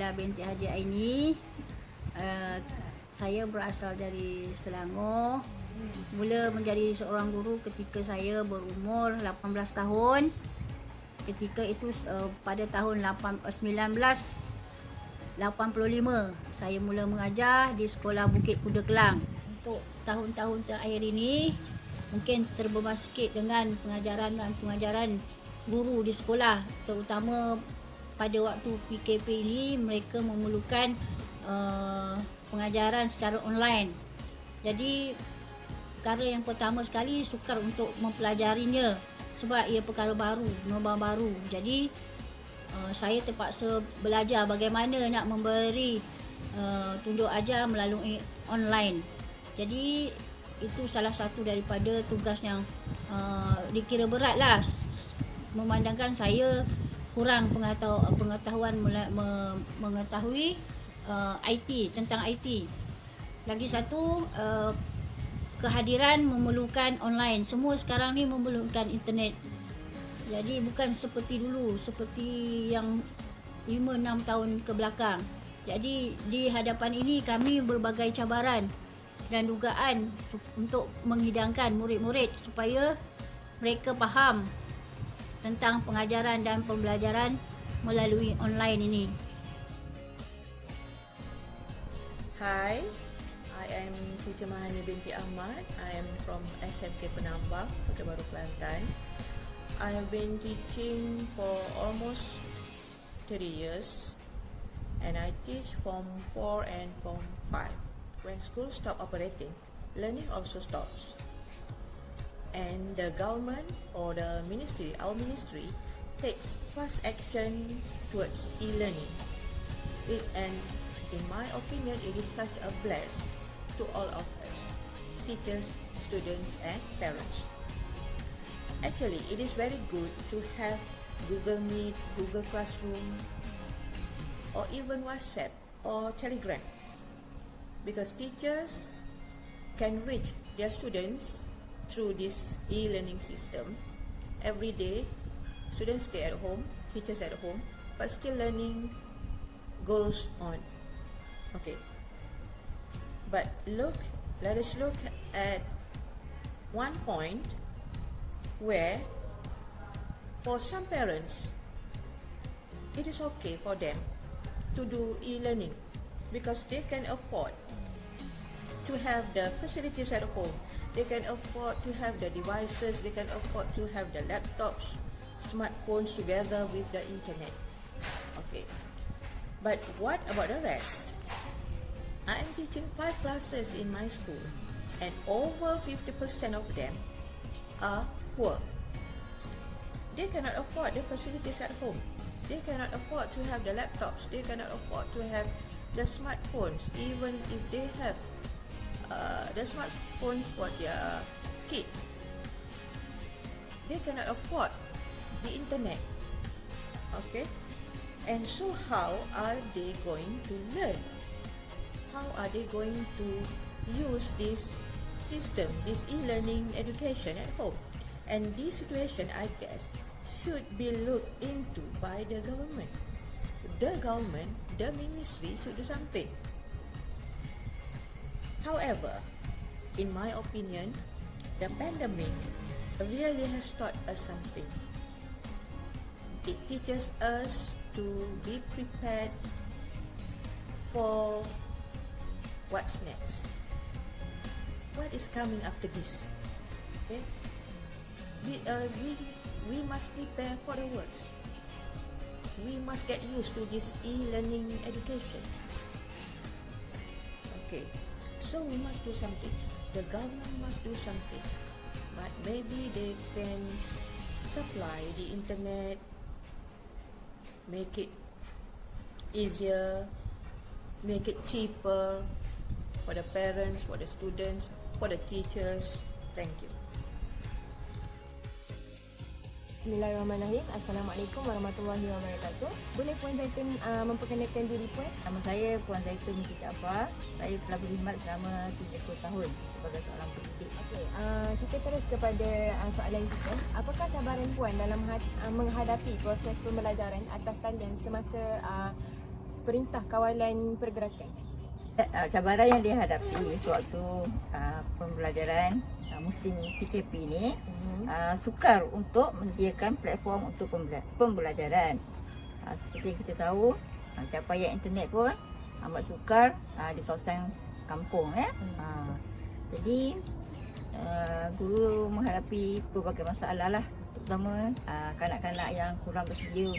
Jamila binti Haji Aini. Saya berasal dari Selangor. Mula menjadi seorang guru ketika saya berumur 18 tahun. Ketika itu pada tahun 1985 saya mula mengajar di Sekolah Bukit Kuda Kelang. Untuk tahun-tahun terakhir ini mungkin terbebas sikit dengan pengajaran guru di sekolah, terutama pada waktu PKP ini mereka memerlukan pengajaran secara online. Jadi perkara yang pertama sekali sukar untuk mempelajarinya sebab ia perkara baru, norma baru. Jadi saya terpaksa belajar bagaimana nak memberi tunjuk ajar melalui online. Jadi itu salah satu daripada tugas yang dikira berat lah, memandangkan saya kurang pengetahuan mengetahui IT, tentang IT. Lagi satu, kehadiran memerlukan online. Semua sekarang ni memerlukan internet. Jadi bukan seperti dulu, seperti yang 5-6 tahun ke belakang. Jadi di hadapan ini kami berbagai cabaran dan dugaan untuk menghidangkan murid-murid supaya mereka faham tentang pengajaran dan pembelajaran melalui online ini. Hi, I am Teacher Mahani binti Ahmad. I am from SMK Penambang, Kota Baru, Kelantan. I have been teaching for almost 30 years and I teach Form 4 and Form 5. When school stop operating, learning also stops. And the government or the ministry, our ministry, takes fast action towards e-learning. And in my opinion, it is such a bless to all of us, teachers, students and parents. Actually, it is very good to have Google Meet, Google Classroom, or even WhatsApp or Telegram, because teachers can reach their students through this e-learning system. Every day, students stay at home, teachers at home, but still learning goes on. Okay. But let us look at one point where for some parents it is okay for them to do e-learning because they can afford to have the facilities at home. They can afford to have the devices, they can afford to have the laptops, smartphones together with the internet. Okay. But what about the rest? I am teaching 5 classes in my school and over 50% of them are poor. They cannot afford the facilities at home. They cannot afford to have the laptops. They cannot afford to have the smartphones, even if they have the smartphones for their kids. They cannot afford the internet. Okay? And so how are they going to learn? How are they going to use this system, this e-learning education at home? And this situation, I guess, should be looked into by the government. The government, the ministry should do something. However, in my opinion, the pandemic really has taught us something. It teaches us to be prepared for what's next. What is coming after this? Okay? We must prepare for the worst. We must get used to this e-learning education. Okay, so we must do something. The government must do something. But maybe they can supply the internet, make it easier, make it cheaper for the parents, for the students, for the teachers. Thank you. Bismillahirrahmanirrahim. Assalamualaikum warahmatullahi wabarakatuh. Boleh Puan Zaitun memperkenalkan diri Puan? Nama saya Puan Zaitun binti Jaafar. Saya telah berkhidmat selama 30 tahun sebagai seorang pendidik. Okey, kita terus kepada soalan kita. Apakah cabaran Puan dalam menghadapi proses pembelajaran atas talian semasa Perintah Kawalan Pergerakan? Cabaran yang dihadapi sewaktu pembelajaran musim PKP ni, sukar untuk menyediakan platform untuk pembelajaran. Seperti yang kita tahu, capaian internet pun amat sukar di kawasan kampung. Jadi guru menghadapi pelbagai masalah lah, terutama kanak-kanak yang kurang bersedia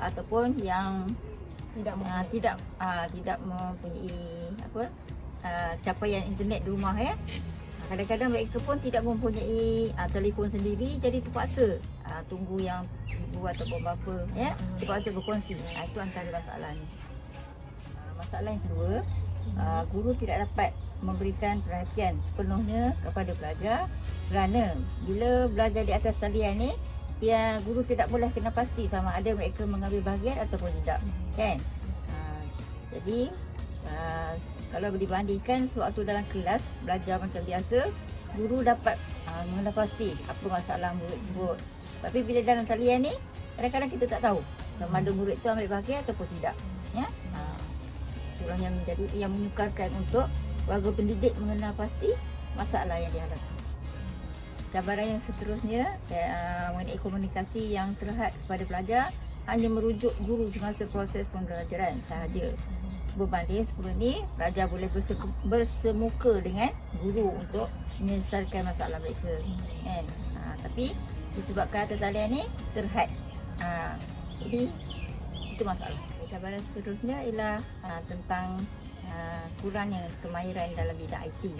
ataupun yang tidak mempunyai capaian internet di rumah. Kadang-kadang mereka pun tidak mempunyai telefon sendiri, jadi terpaksa tunggu yang ibu ataupun bapa terpaksa berkongsi. Itu antara masalahnya. Masalah yang kedua, guru tidak dapat memberikan perhatian sepenuhnya kepada pelajar, kerana bila belajar di atas talian ni, guru tidak boleh kena pasti sama ada mereka mengambil bahagian ataupun tidak, kan? Jadi kalau dibandingkan sewaktu dalam kelas belajar macam biasa, guru dapat mengenal pasti apa masalah murid tersebut. Tapi bila dalam talian ni, kadang-kadang kita tak tahu sama ada murid tu ambil bahagian ataupun tidak. Itulah yang menyukarkan untuk warga pendidik mengenal pasti masalah yang dihadapi. Cabaran yang seterusnya mengenai komunikasi yang terhad kepada pelajar hanya merujuk guru semasa proses pembelajaran sahaja. Berbanding sebelum ni, pelajar boleh bersemuka dengan guru untuk menyelesaikan masalah mereka. Tapi disebabkan atas talian ni terhad, jadi itu masalah. Cabaran seterusnya ialah tentang kurangnya kemahiran dalam bidang IT.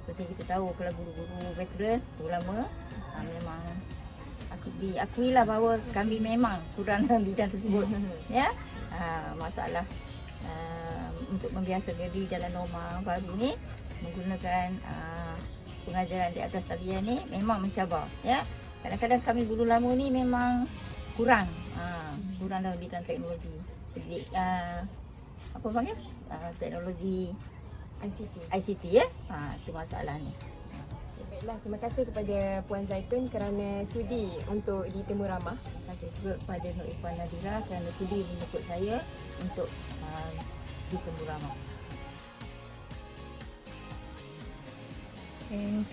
Seperti kita tahu, kalau guru-guru veteran ulama memang diakuilah bahawa kami memang kurang dalam bidang tersebut. Masalah untuk membiasakan diri dalam norma baru ni, menggunakan pengajaran di atas talian ni memang mencabar. Kadang-kadang kami guru lama ni memang kurang dalam bidang teknologi. Jadi apa panggil? Teknologi ICT itu masalahnya. Baiklah, terima kasih kepada Puan Zaitun kerana sudi untuk ditemu ramah. Terima kasih juga kepada Nur Irfan Nadira kerana sudi menjemput saya untuk ditemu ramah.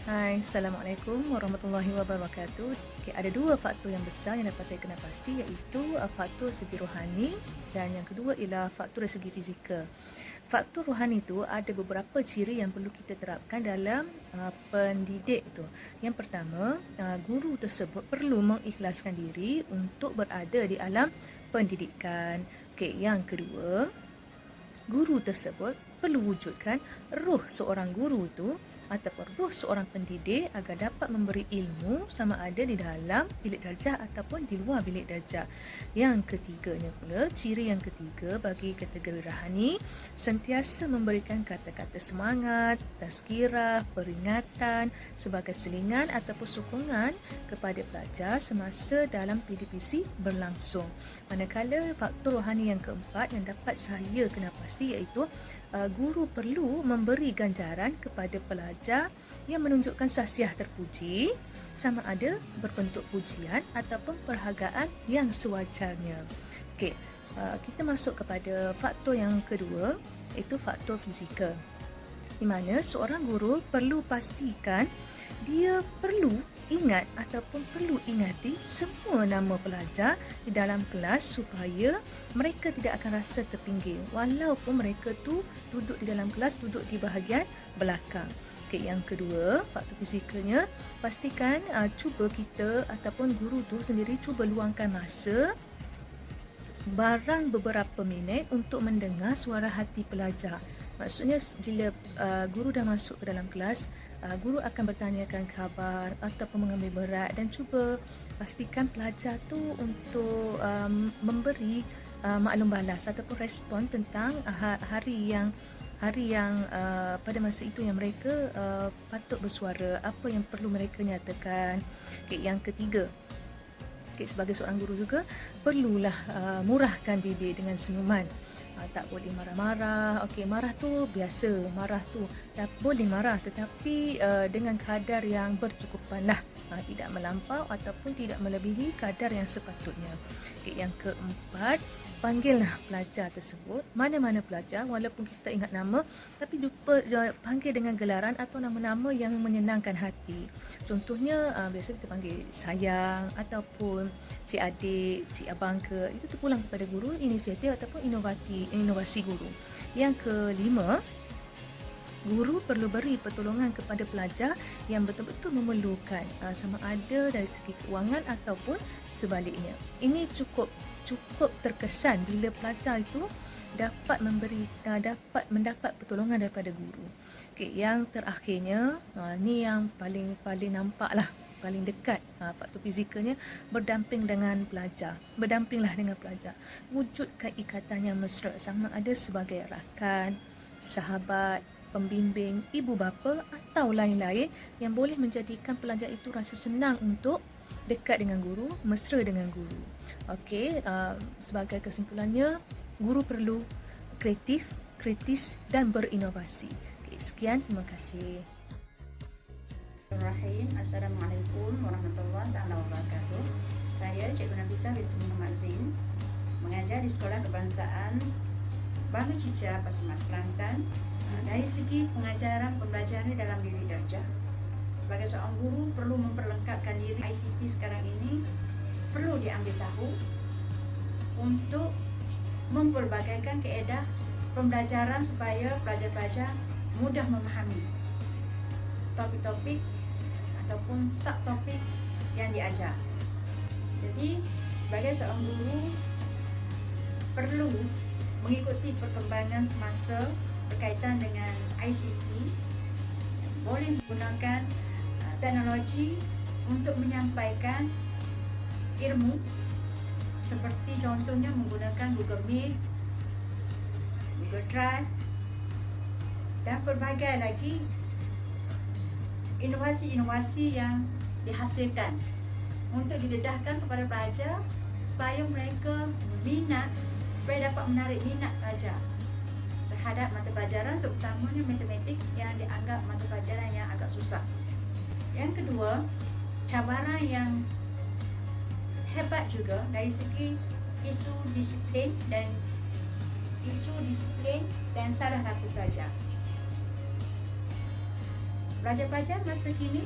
Hai, Assalamualaikum warahmatullahi wabarakatuh. Ada dua faktor yang besar yang dapat saya kena pasti, iaitu faktor segi rohani dan yang kedua ialah faktor segi fizikal. Faktor rohani itu ada beberapa ciri yang perlu kita terapkan dalam pendidik tu. Yang pertama, guru tersebut perlu mengikhlaskan diri untuk berada di alam pendidikan. Yang kedua, guru tersebut perlu wujudkan roh seorang guru tu ataupun roh seorang pendidik agar dapat memberi ilmu sama ada di dalam bilik darjah ataupun di luar bilik darjah. Yang ketiganya pula, ciri yang ketiga bagi kategori rohani, sentiasa memberikan kata-kata semangat, tazkirah, peringatan sebagai selingan ataupun sokongan kepada pelajar semasa dalam PDPC berlangsung. Manakala faktor rohani yang keempat yang dapat saya kena pasti, iaitu guru perlu memberi ganjaran kepada pelajar yang menunjukkan sahsiah terpuji, sama ada berbentuk pujian ataupun perhargaan yang sewajarnya. Kita masuk kepada faktor yang kedua, iaitu faktor fizikal, di mana seorang guru perlu pastikan dia perlu ingat ataupun perlu ingati semua nama pelajar di dalam kelas supaya mereka tidak akan rasa terpinggir walaupun mereka tu duduk di dalam kelas, duduk di bahagian belakang. Yang kedua, faktor fizikalnya, pastikan cuba kita ataupun guru tu sendiri cuba luangkan masa barang beberapa minit untuk mendengar suara hati pelajar. Maksudnya bila guru dah masuk ke dalam kelas, guru akan bertanyakan khabar ataupun mengambil berat dan cuba pastikan pelajar tu untuk memberi maklum balas ataupun respon tentang hari yang pada masa itu yang mereka patut bersuara, apa yang perlu mereka nyatakan. Yang ketiga, sebagai seorang guru juga perlulah murahkan bibir dengan senyuman. Tak boleh marah-marah. Marah tu biasa, marah tu boleh marah tetapi dengan kadar yang bercukupan lah. tidak melampau ataupun tidak melebihi kadar yang sepatutnya. Okey, yang keempat, panggillah pelajar tersebut, mana-mana pelajar, walaupun kita ingat nama tapi lupa panggil dengan gelaran atau nama-nama yang menyenangkan hati. Contohnya biasa kita panggil sayang ataupun cik adik, cik abang ke, itu terpulang kepada guru, inisiatif ataupun inovasi guru. Yang kelima, guru perlu beri pertolongan kepada pelajar yang betul-betul memerlukan, sama ada dari segi keuangan ataupun sebaliknya. Ini cukup terkesan bila pelajar itu dapat mendapat pertolongan daripada guru. Okey, yang terakhirnya, ni yang paling nampaklah, paling dekat faktor fizikalnya, berdampinglah dengan pelajar. Wujudkan ikatan yang mesra, sama ada sebagai rakan, sahabat, pembimbing, ibu bapa atau lain-lain yang boleh menjadikan pelajar itu rasa senang untuk dekat dengan guru, mesra dengan guru. Okey, sebagai kesimpulannya, guru perlu kreatif, kritis dan berinovasi. Okay, sekian, terima kasih. Bismillahirrahmanirrahim. Assalamualaikum warahmatullahi wabarakatuh. Saya Cikgu Nafisah binti Muhammad Zin, mengajar di Sekolah Kebangsaan Batu Cica, Pasir Mas, Kelantan. Dari segi pengajaran pembelajaran dalam diri darjah, sebagai seorang guru perlu memperlengkapkan diri. ICT sekarang ini perlu diambil tahu untuk mempelbagaikan kaedah pembelajaran supaya pelajar-pelajar mudah memahami topik-topik ataupun subtopik yang diajar. Jadi sebagai seorang guru perlu mengikuti perkembangan semasa berkaitan dengan ICT, boleh menggunakan teknologi untuk menyampaikan ilmu, seperti contohnya menggunakan Google Meet, Google Drive dan pelbagai lagi inovasi-inovasi yang dihasilkan untuk didedahkan kepada pelajar supaya mereka minat, supaya dapat menarik minat pelajar terhadap mata pelajaran, terutamanya matematik yang dianggap mata pelajaran yang agak susah. Yang kedua, cabaran yang hebat juga dari segi isu disiplin dan salah satu pelajar. Pelajar-pelajar masa kini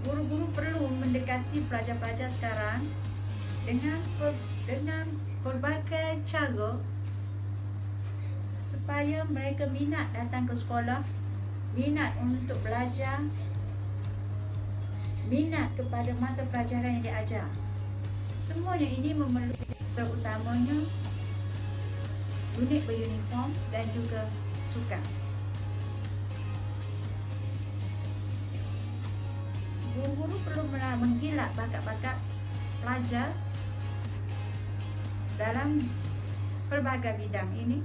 guru-guru perlu mendekati pelajar-pelajar sekarang dengan pelbagai cara supaya mereka minat datang ke sekolah, minat untuk belajar, minat kepada mata pelajaran yang diajar. Semuanya ini memerlukan terutamanya unit beruniform dan juga sukan. Guru-guru perlu menggilat bakat-bakat pelajar dalam pelbagai bidang ini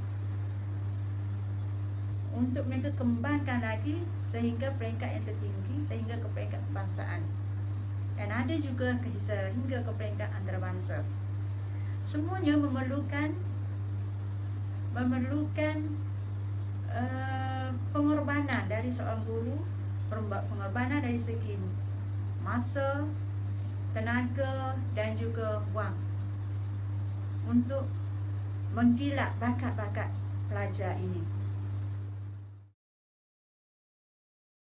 untuk mereka kembangkan lagi sehingga peringkat yang tertinggi, sehingga ke peringkat kebangsaan, dan ada juga sehingga ke peringkat antarabangsa. Semuanya memerlukan pengorbanan dari seorang guru, pengorbanan dari segi masa, tenaga dan juga wang untuk menggilat bakat-bakat pelajar ini.